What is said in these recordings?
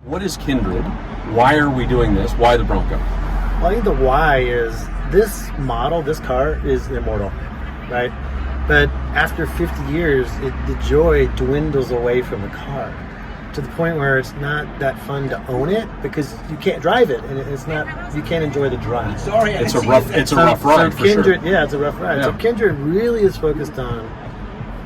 What is Kindred? Why are we doing this? Why the Bronco? Well, I think the why is this model, this car is immortal, right? But after 50 years, the joy dwindles away from the car to the point where it's not that fun to own it because you can't drive it, and you can't enjoy the drive. Sorry, it's a rough ride for Kindred, sure. Yeah, it's a rough ride. Yeah. So Kindred really is focused on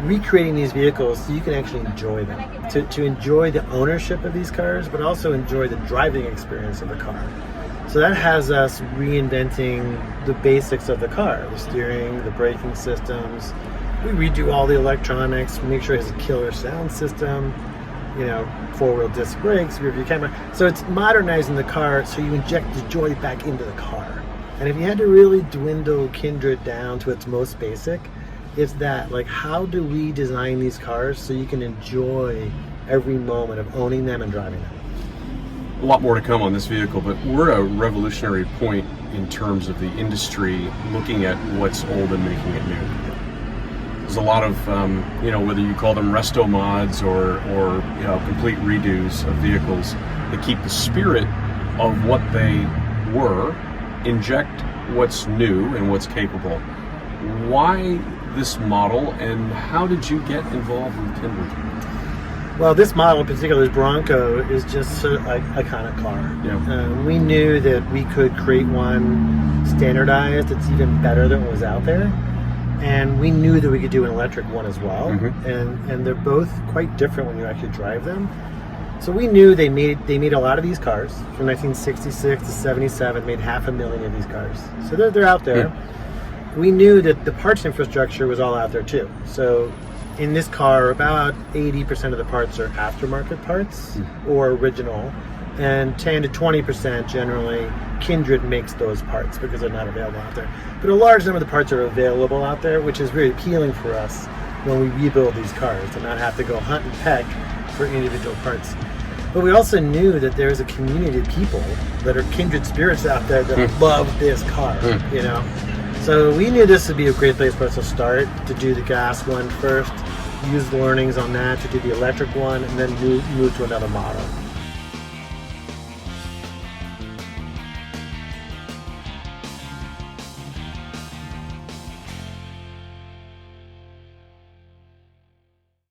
recreating these vehicles so you can actually enjoy them, to enjoy the ownership of these cars, but also enjoy the driving experience of the car. So that has us reinventing the basics of the car, the steering, the braking systems. We redo all the electronics, make sure it has a killer sound system, four-wheel disc brakes, rear view camera. So it's modernizing the car so you inject the joy back into the car. And if you had to really dwindle Kindred down to its most basic, it's that, like, how do we design these cars so you can enjoy every moment of owning them and driving them? A lot more to come on this vehicle, but we're at a revolutionary point in terms of the industry looking at what's old and making it new. There's a lot of, whether you call them resto mods or complete redos of vehicles that keep the spirit of what they were, inject what's new and what's capable. Why this model, and how did you get involved with Kindred? Well, this model in particular, this Bronco, is just an iconic car. Yeah. We knew that we could create one standardized that's even better than what was out there. And we knew that we could do an electric one as well. Mm-hmm. And they're both quite different when you actually drive them. So we knew they made a lot of these cars from 1966 to 77, made 500,000 of these cars. So they're out there. Yeah. We knew that the parts infrastructure was all out there too. So in this car, about 80% of the parts are aftermarket parts or original, and 10 to 20% generally Kindred makes those parts because they're not available out there. But a large number of the parts are available out there, which is very appealing for us when we rebuild these cars, to not have to go hunt and peck for individual parts. But we also knew that there's a community of people that are kindred spirits out there that love this car, So we knew this would be a great place for us to start, to do the gas one first, use the learnings on that to do the electric one, and then move to another model.